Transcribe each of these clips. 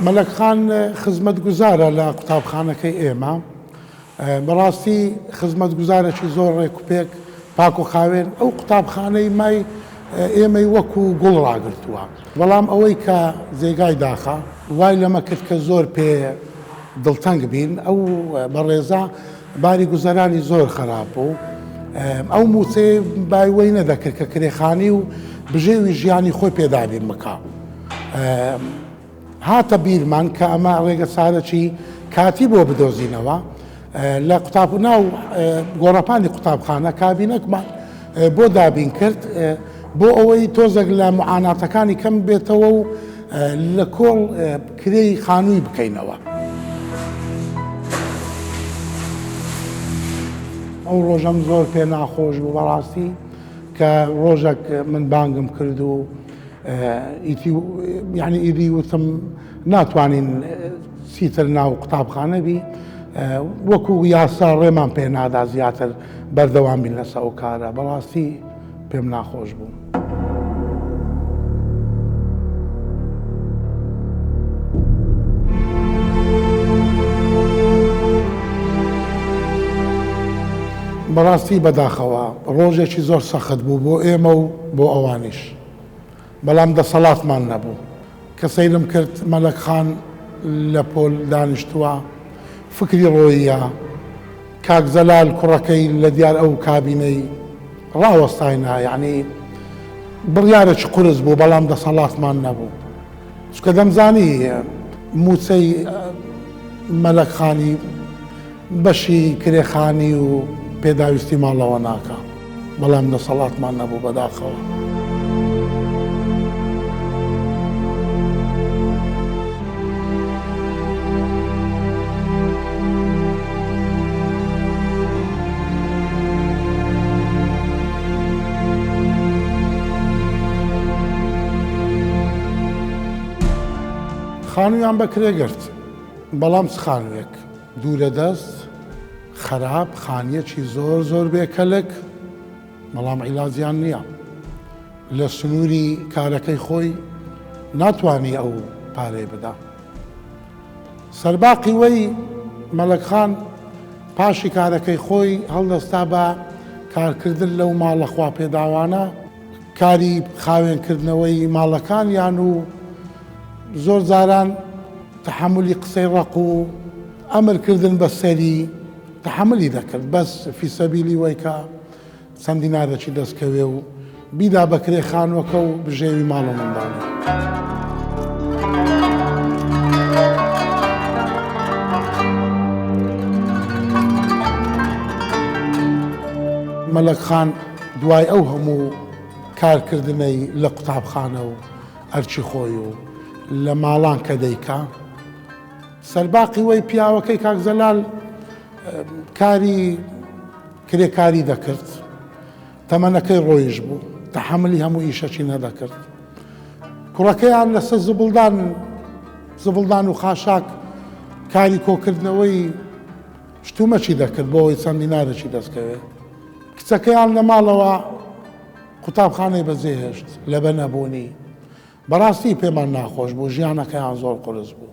مەلەک خان خزمەتگوزارە لە قوتابخانەکەی ئێمە. بەڕاستی خزمەتگوزارێکی زۆر ڕێکوپێک پاک و خاوێن ئەو قوتابخانەی مای ئێمەی وەکو گوڵ ڕاگرتووە. بەڵام ئەوەی کە جێگای داخە وای لەمە کرد کە زۆر پێ دڵتەنگ بین. ئەو بەڕێزە باری گوزەرانی زۆر خراپ بوو. ئەو موچێ بایوەی نەدەکرد کە کرێخانی و بژێوی ژیانی خۆی پێدابین بکە. هاتە بیرمان کە ئەمە ڕێگە چارەکی کاتی بۆ بدۆزینەوە لە قوتاب ناو گۆڕەپانی قوتابخانە کابینەکمان بۆ دابین کرد بۆ ئەوەی تۆزێک لە معاناتەکانی کەم بێتەوە و لە کۆڵ کرێی خانووی بکەینەوە. ئەو ڕۆژەم زۆر پێ ناخۆش بوو بەڕاستی کە ڕۆژێک من بانگم کرد و یعنی ئیدی وتم ناتوانین چیتر ناو قوتابخانە بی وەکو یاسا ڕێمان پێ نادا زیاتر بەردەوام بین لەسەر ئەو کارە. بەڕاستی پێم ناخۆش بوو. بەڕاستی بەداخەوە ڕۆژێکی زۆر سەخت بوو بۆ ئێمە و بۆ ئەوانیش. بەڵام دەسەڵاتمان نەبوو کە سەیرم کرد مەلەک خان لە پۆل دانیشتووە فکری ڕۆیە کاک زەلال کوڕەکەی لە دیار ئەو کابینەی ڕاوەستاینە یعنی بڕیارێکی قورس بوو بەڵام دەسەڵاتمان نەبوو. چکە دەمزانی موچەی مەلەک خانی بەشی کرێخانی و پێداویستی ماڵەوە ناکە بەڵام دەسەڵاتمان نەبوو بەداخەوە. خانوویان بەکرێ گرت بەڵام چ خانوویەک دوورە دەست خراپ خانیەکی زۆر زۆر بێکەلک بەڵام عیلاجیان نییە. لە سنووری کارەکەی خۆی ناتوانی ئەو پارەی بدا. سەرباقی وەی مەلەک خان پاشی کارەکەی خۆی هەڵدەستا بە کارکردن لەو ماڵە خوا پێداوانە کاری خاوێنکردنەوەی ماڵەکانیان و زۆر جاران تحملی قسەی ڕق و ئەمرکردن بە سەری تحملی دەکرد بەس فی سەبیلی وەی کە چەندی نارەکی دەستکەوێ و بیدا بە کرێخانوەکە و بژێوی ماڵ و منداڵی. مەلەک خان دوای ئەو هەموو کارکردنەی لە قوتابخانە و ئەرچی خۆی و لە ماڵان کە دەیکا سەرباقی وەی پیاوەکەی کاک زەلال کاری کرێکاری دەکرد. تەمەنەکەی ڕۆیش بوو تەحملی هەموو ئیشەکی نەدەکرد. کوڕەکەیان لەسەر زبڵدان و خاشاک کاری کۆکردنەوەی شتومەچی دەکرد بۆ ئەوەی چەندی نارێکی دەستکەوێت. کچەکەیان لە ماڵەوە قوتابخانەی بەجێهێشت لەبەر نەبوونی. بەڕاستی پێمان ناخۆش بوو ژیانەکەیان زۆر قورس بوو.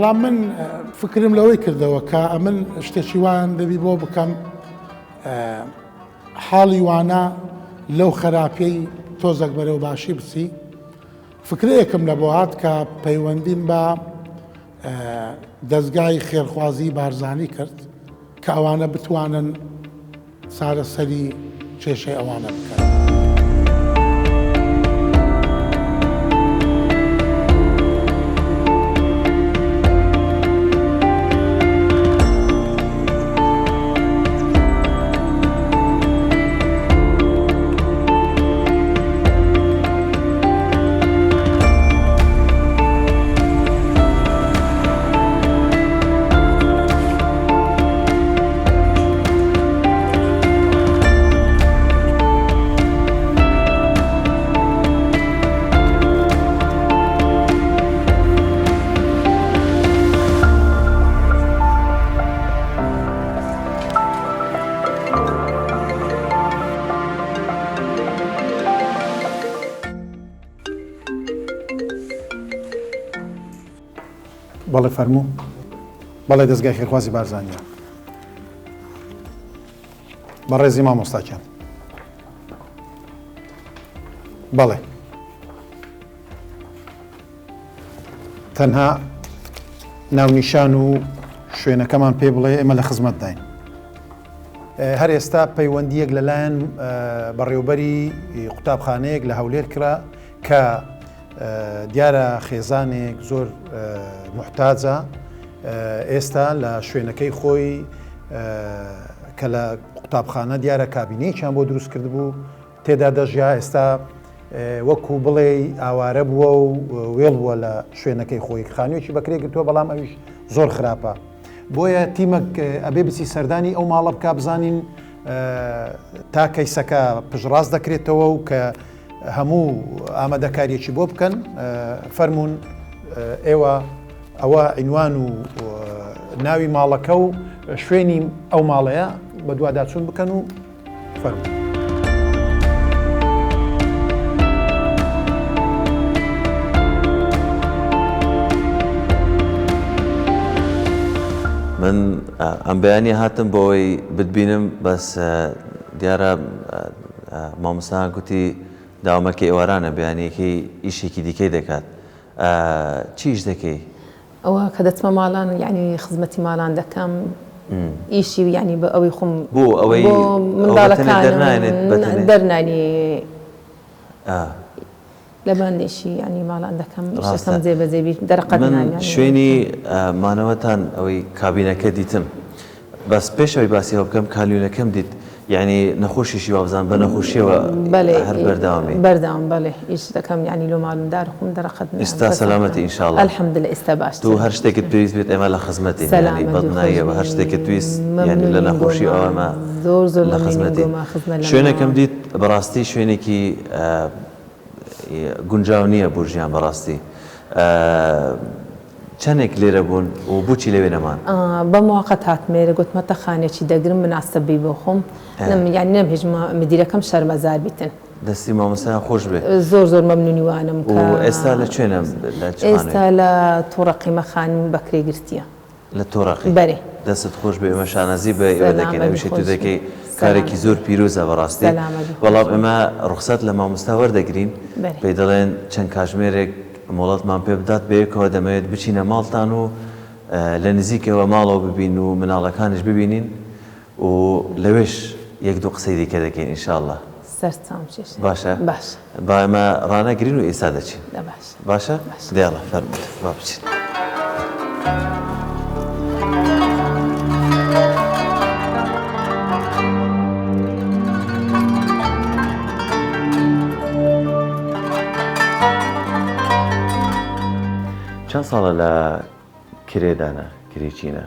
بەڵام من فکرم لەوەی کردەوە کە ئەمن شتێکی وان دەبی بۆ بکەم حاڵی وانە لەو خراپەی تۆزێک بەرەو باشی بچی. فکرەیەکم لە بۆ هات کە پەیوەندیم بە دەستگای خێرخوازی بارزانی کرد کە ئەوانە بتوانن چارەسەری کێشەی ئەوانە بکەن. بەڵێ فەرموو، بەڵێ دەستگای خێرخوازی بارزانیە، بەڕێزی مامۆستاکیان. بەڵێ تەنها ناونیشان و شوێنەکەمان پێ بڵێ ئێمە لە خزمەت داین. هەر ئێستا پەیوەندیەک لەلایەن بەڕێوەبەری قوتابخانەیەک لە هەولێر کرا کە دیارە خێزانێک زۆر محتاجە ئێستا لە شوێنەکەی خۆی کە لە قوتابخانە دیارە کابینەیەکیان بۆ دروست کرد بوو تێدا دەژیا ئێستا وەکو بڵێ ئاوارە بووە و وێڵ بووە لە شوێنەکەی خۆی خانوویەکی بەکرێ گرتووە بەڵام ئەویش زۆر خراپە بۆیە تیمەک ئەبێ بچی سەردانی ئەو ماڵە بکا بزانین تا کەیسەکە پژڕاست دەکرێتەوە و کە هەموو ئامادەکاریەکی بۆ بکەن فەرمونون ئێوە ئەوە عینوان و ناوی ماڵەکە و شوێنی ئەو ماڵەیە بە دوواداچوون بکەن و فەرمونون. من ئەم بەیانی هاتم بۆەوەی بتبینم بەس دیارە مامۆستا گوتی داوامەکەی ئێوارانە بەیانەکەی ئیشێکی دیکەی دەکات. چیش دەکەی؟ ئەوە کە دەچمە ماڵان یعنی خزمەتی ماڵان دەکەم ئیشی یعنی بە ئەوەی خۆم بۆ ئەوەی منداڵەکان دەرنانی لە باندێشی ینی ماڵان دەکەم شەکەم جێبەجێبی دەرەقەت من شوێنی مانەوەتان ئەوەی کابینەکە دیتم بەس پێشەوەی باسی ئەوە بکەم کالیونەکەم دیت یعنی نەخۆشیشی وابزان بە نەخۆشیەوە هەر بەرداوامی بەرداوام بەڵێ ئیش دەکەم ینی لۆ ماڵمدار خۆم دەرەقەت ئێستا سەلامەتی ئینشاءڵڵا الحەمدولە ئێستا باش تو هەر شتێکت پێویست بێت ئێمە لە خزمەتی ینی بەدناییەوە هەر شتێکت تویست ینی لە نەخۆشی ئەوەمە زۆر لە خزمەتی شوێنەکەم دیت بەڕاستی شوێنێکی گونجاو نییە بۆ ژیان بەڕاستی چەندێک لێرە بوون و بچی لەوێ نەمان بە موقعەت هاتمێرە گوتمەتە خانێکی دەگرم مناسبەی بۆ خۆم یانی نەمهێژمە مدیرەکەم شەرمەزار بیتن دەستی مامۆستایان خۆش بێ زۆر مەمنونیوانم و ئێستا لە کوێنە ئێستا لە تۆڕەقیمە خانم بەکرێ گرتیە لە تۆڕەقی بەرێ دەست خۆش بێ ئێمە شانەزی بە ئێوە دەکەین ئەویشی تو دەکەی کارێکی زۆر پیرۆزە بەڕاستی بەڵام ئێمە ڕوخسەت لە مامۆستا وەردەگرین پێی دەڵێن چەند کاتژمێرێک مۆڵەتمان پێ بدات بەیەکەوە دەمەوێت بچینە ماڵتان و لە نزیکەوە ماڵەوە ببین و مناڵەکانش ببینین و لەوێش یەک دوو قسەی دیکە دەکەین ئینشاءالله سەرچاو چێش باشە باش با ئێمە ڕانەگرین و ئێستا دەچین باش باشە دێڵە فەرمووت با بچین چەند ساڵە لە کرێدانە کریچینە؟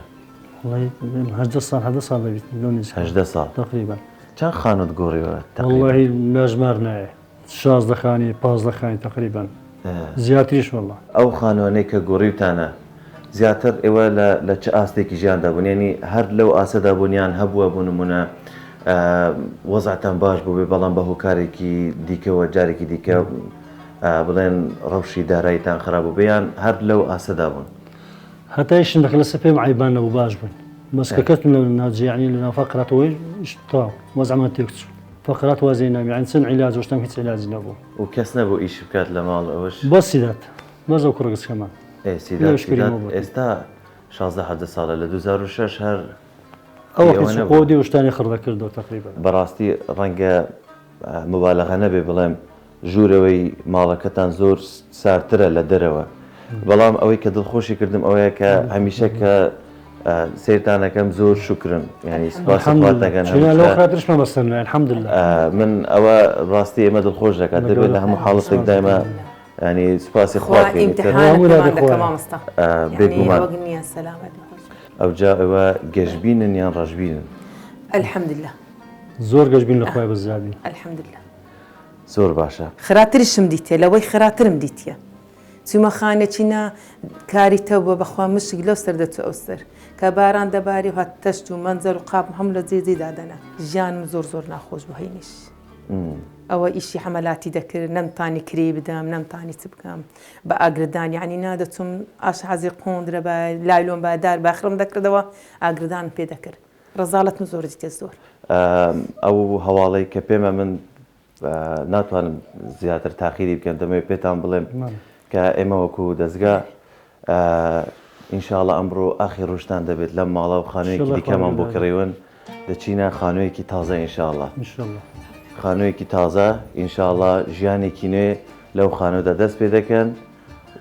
والله 18 سال دەبێت لۆنیز 18 ساڵ تقریبا چەند خانوت گۆڕیوە والله لاژمار نایە 16 خانی 15 خانی تقریبا زیاتریش والله ئەو خانوانەی کە گۆڕیوتانە زیاتر ئێوە لە چه ئاستێکی ژیاندا بوون ینی هەر لەو ئاسەدا بوونیان هەبووە بوو نمونە وەزعتان باش بوو بێ بەڵام بە هۆکارێکی دیکەوە جارێکی دیکە بڵێن ڕەوشی داراییتان خراپ بوو بێیان هەر لەو ئاسەدا بوون هەتایشم دەکە لەسەر پێم عیبان نەبوو باش بوون بەس کە کەوتم لە ناوجیانی لە ناو فەقراتەوەی تاو وەزعمان تێکچوو فەقرات وازەی نامی یعنی چەند عیلاج وشتم هیچ عیلاجی نەبوو و کەس نەبوو ئیش بکات لە ماڵ ئەوەش بۆ سیدات بەس ئەو کوڕگچکەمان ئێستا 16 ساڵە لە 2006 هەر ئەوە قۆدی وشتانی خڕدەکردەوە تقریبا بەڕاستی ڕەنگە مبالەغە نەبێ بڵێم ژوورەوەی ماڵەکەتان زۆر سارترە لە دەرەوە بەڵام ئەوەی کە دڵخۆشی کردم ئەوەیە کە هەمیشە کە سیرتانەکەم زۆر شکرم ینی سپاسەکەن خاطرشمە بەسەر الحەمدلله من ئەوە ڕاستی ئێمە دڵخۆش دەکات دەبێت لە هەموو حاڵەتێک دایمە ینی سپاسی خواکەین بێگومان ئەوجا ئەوە گەشتبینن یان ڕەشبینن الحەمدلله زۆر گەشتبین لەخوای بەزیادی الحەمدلله زۆر باشە خراتریشم دیتێ لەوەی خراترم دیتە چوومە خانەچینە کاری تەوە بەخوا مشک لەو سەر دەچوو ئەو سەر کە باران دەباری و هات تەشت و مەنزەر و قاپ هەم لە جێجێ دادەنا ژیانم زۆر زۆر ناخۆش بوو هەینیش ئەوە ئیشی حەمەلاتی دەکرد نەمتانی کری بدەم نەمتانی چ بکەم بە ئاگردان یعنی نادەچوم ئاش حەزی قۆندرە بە لایلۆم بەدار باخرم دەکردەوە ئاگردان پێ دەکرد ڕزاڵەتم زۆر دیتە زۆر ئەو هەواڵەی کە پێمە من ناتوانم زیاتر تاخیری بکەم دەمەوێت پێتان بڵێم کە ئێمە وەکو دەستگا ئینشاءڵە ئەمڕۆ ئاخی ڕۆژتان دەبێت لەم ماڵە و خانوویەکی دیکەمان بۆ کڕێون دەچینە خانوویەکی تازە ئینشاءڵە خانوویەکی تازە ئینشاءڵە ژیانێکی نوێ لەو خانوودا دەست پێ دەکەن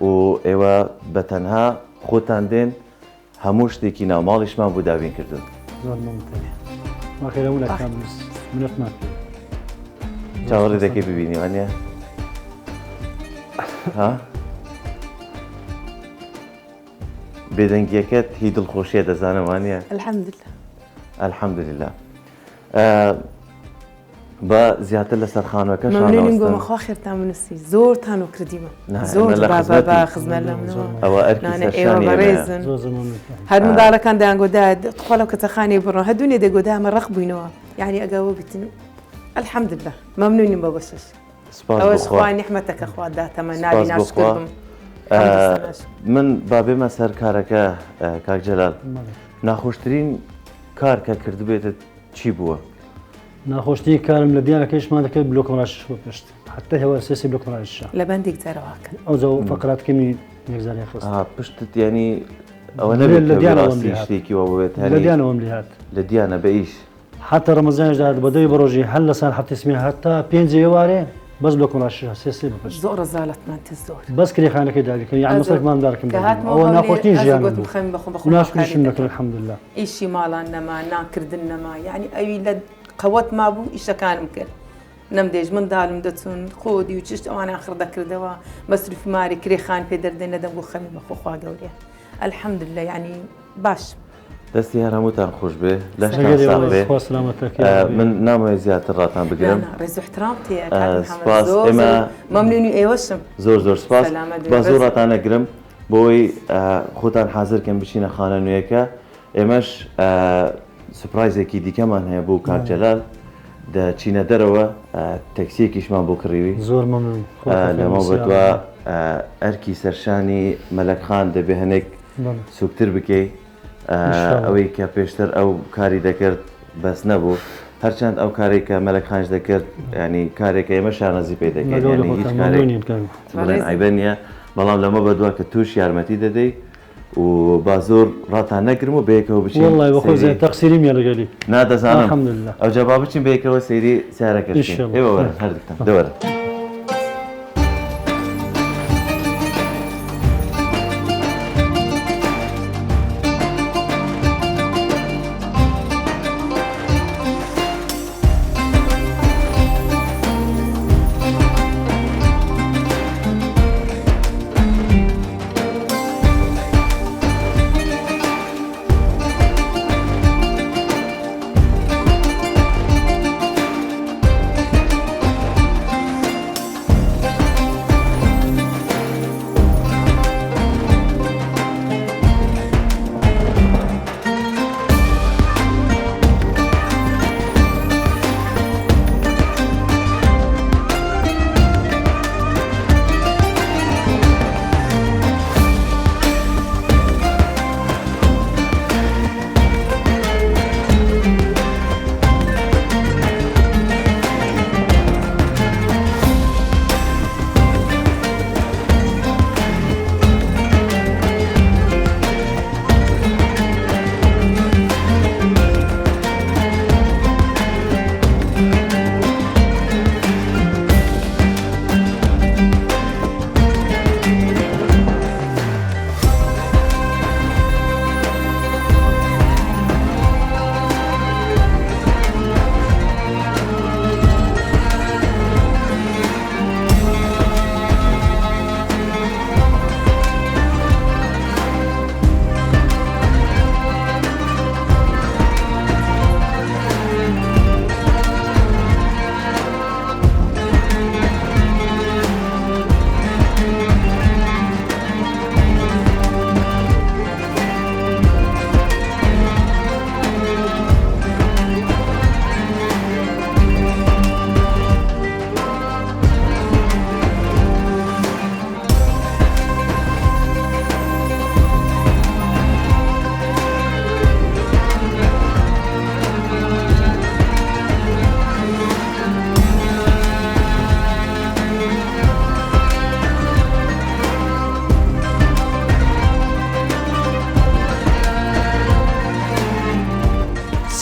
و ئێوە بەتەنها خۆتان دێن هەموو شتێکی ناو ماڵیشمان بۆ داوین کردن چاوەڕێ دەکەی ببینی وانە بێدەنگیەکەت هی دڵخۆشیە دەزانم وانە الحەمدلله بە زیاتر لەسەر خانووەکە گۆمەخوا خێرتان بنووسی زۆرتان و کردیمە زۆر بە خزمەت ئەوە ئەرکیێزن هەر منداڵەکان دایانگۆدا خۆ لەو کەچەخانەی بڕۆ هەدوونێ دەگۆدا ئەمە ڕق بووینەوە یعنی ئەگەوە بتن الحەمدلله مەمنونیم بە بەشش ئەوەش خوا نیحمەتەکە خوا داتەمە نابی ناشکردم من با بێمە سەر کارەکە کاک جەلال ناخۆشترین کار کە کردبێتە چی بووە؟ ناخۆشتی کارم لە دیارەکەیشمان دەکرد بلۆکڕاش بۆ پشت حتى هەوە سێسی بلۆکڕاش لە بەندێک جارەوەکە ئەو فقراتکەمی یەکزاری خست پشتت ینی ئەوە نەبێت لە دیانەوەم شتێکی وە بێت لە دیانەوەم لێ هات لە دیانە بە ئیش حتى ڕەمەزانش داد بەدەوی بەڕۆژی هەر لە سال هەفتەسمی هەتا 5 ئێوارێ بەس بلۆکڕاش سێسی بپشت زۆر ڕزالەتمان تە زۆر بەس کرێخانەکەی داریکە یعنی مەسەلمان دارکەم ئەوە ناخۆشترین ژیان ناشکریشم نەکرد الحەمدلله ئیشی ماڵان نەما ناکردن نەما یعنی ئەوی لە قەوەت مابوو ئیشەکانم کرد نەمدێژ منداڵم دەچون خۆدی و چشت ئەوان آخر دەکردەوە مەسروفی ماری کرێخان پێ دەردێن نەدەم بۆ خەمی بەخۆخوا گەورێ الحەمدلله یعنی باش دەستی هەر هەمووتان خۆش بێ لەشتان ساڵ بێ من نامەوێت زیاتر ڕاتان بگرم ڕێز و احترام ئێمە مەمنونی ئێوەشم زۆر زۆر سپاس بە زۆر ڕاتان نەگرم بۆی خۆتان حازرکەن بچینە خانە نوێیەکە ئێمەش سوپرایزێکی دیکەمان هەیە بۆ کاک جەلال دەچینە دەرەوە تەکسیەکیشمان بۆ کڕیوی زۆر مەمنون لەمە بەدووە ئەرکی سەرشانی مەلەکخان دەبێ هەنێک سوکتر بکەی ئەوەی کە پێشتر ئەو کاری دەکرد بەس نەبوو هەرچەند ئەو کارێک کە مەلەکخانش دەکرد ینی کارێکە ئێمە شانەزی پێ دەکەین هیچ کارێک بڵێن ئایبە نیە بەڵام لەمە بەدووە کە توش یارمەتی دەدەی و با زۆر ڕاتان نەگرم و بەیەکەوە بچین والله بەخۆ زێن تەقسیری میە لەگەلی نادەزانم الحەمدولله ئەو جا بچین بەیەکەوە سەیری سیارەکەشین ئینشاءالله. ئێوە وەرن هەردووکتان دەوەرن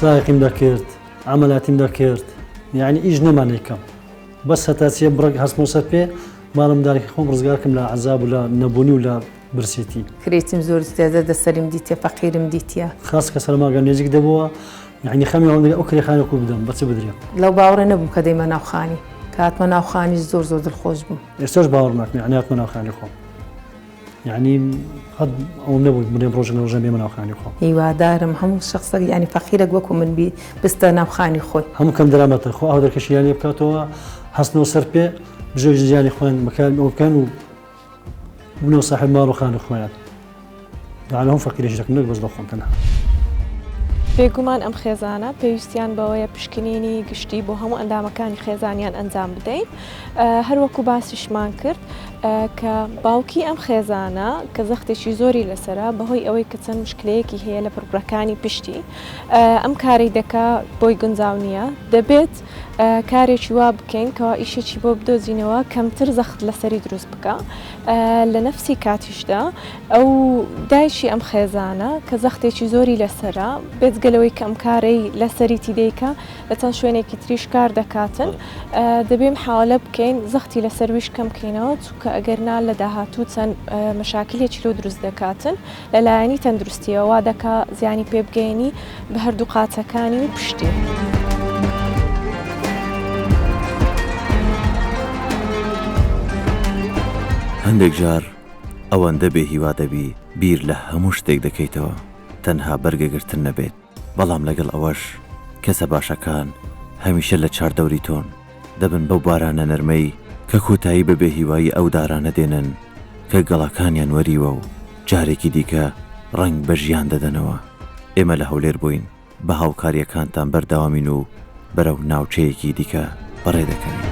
سایقیم دەکرد عملاتیم دەکرد یعنی ئیش نەمانێکم بەس هەتاچیە بڕێک هەستمە سەر پێ ماڵمدارێکی خۆم ڕزگارکەم لە عەزاب و لە نەبوونی و لە برسێتی کرێتیم زۆر زیادە دەسەریم دیتە فەقیرم دیتە خاص کە سەرماگە نێزیک دەبووە یعنی خەمی ئەوەندە ئەو کرێخانێکو بدەم بەچ بدرێم لەو باوەڕە نەبووم کە دەیمە ناوخانی کاتمە ناوخانی زۆر زۆر دڵخۆش بووم ئێستاش باوەڕ ناکەم یعنی هاتمە ناوخانی خۆم یعنی قەت ئەوم نەبوو بڵێم ڕۆژێک ڕۆژە بێمە ناوخانی خۆم هیوادارم هەموو شخصێک یعنی فەقیرێک وەکو من بی بستە ناوخانی خۆی هەموو کەم دەرامەتە خۆ ئەو دەرکەشییانی بکاتەوە هەستنەوە سەر پێ بژێ ژیانی خۆیان بەکار ئەو بکەن و بوونەوە ساحب ماڵ و خانە خۆیان داعا هەم فەقیرێکی دەکەم نەک بەس بە خۆم تەنها بێگومان ئەم خێزانە پێویستیان بەوەیە پشکنینی گشتی بۆ هەموو ئەندامەکانی خێزانیان ئەنجام بدەین هەروەکو باسیشمان کرد کە باوکی ئەم خێزانە کە زەختێکی زۆری لەسرە بەهۆی ئەوەی کە چەند مشکلەیەکی هەیە لە پڕگرەکانی پشتی ئەم کاری دەکا بۆی گونجاو نییە دەبێت کارێکی وا بکەین کەوا ئیشێکی بۆ بدۆزینەوە کەمتر زەخت لەسەری دروست بکە لە نەفسی کاتیشدا ئەو دایشی ئەم خێزانە کە زەختێکی زۆری لەسرە بێجگەلەوەی کەم کارەی لەسەری تیدەیکە لە چەند شوێنێکی تریش کار دەکاتن دەبێم حاڵە بکەین زەختی لەسەرویش کەم بکەینەوە چونکە ئەگەرنا لە داهاتوو چەند مەشاکلێکی لەو دروست دەکاتن لەلایەنی تەندروستیەوە دەکا زیانی پێبگەینی بە هەردوو قاچەکانی و پشتی. هەندێک جار ئەوەندە بێ هیوا دەبی بیر لە هەموو شتێک دەکەیتەوە تەنها بەرگەگرتن نەبێت بەڵام لەگەڵ ئەوەش کەسە باشەکان هەمیشە لە چاردەوری تۆن دەبن بەو بارانە نەرمەی کە کۆتایی بە بێهیوایی ئەو دارانە دێنن کە گەڵاکانیان وەریوە و جارێکی دیکە ڕنگ بە ژیان دەدەنەوە ئێمە لە هەولێر بووین بە هاوکاریەکانتان بەردەوامین و بەرەو ناوچەیەکی دیکە بەڕێ دەکەین.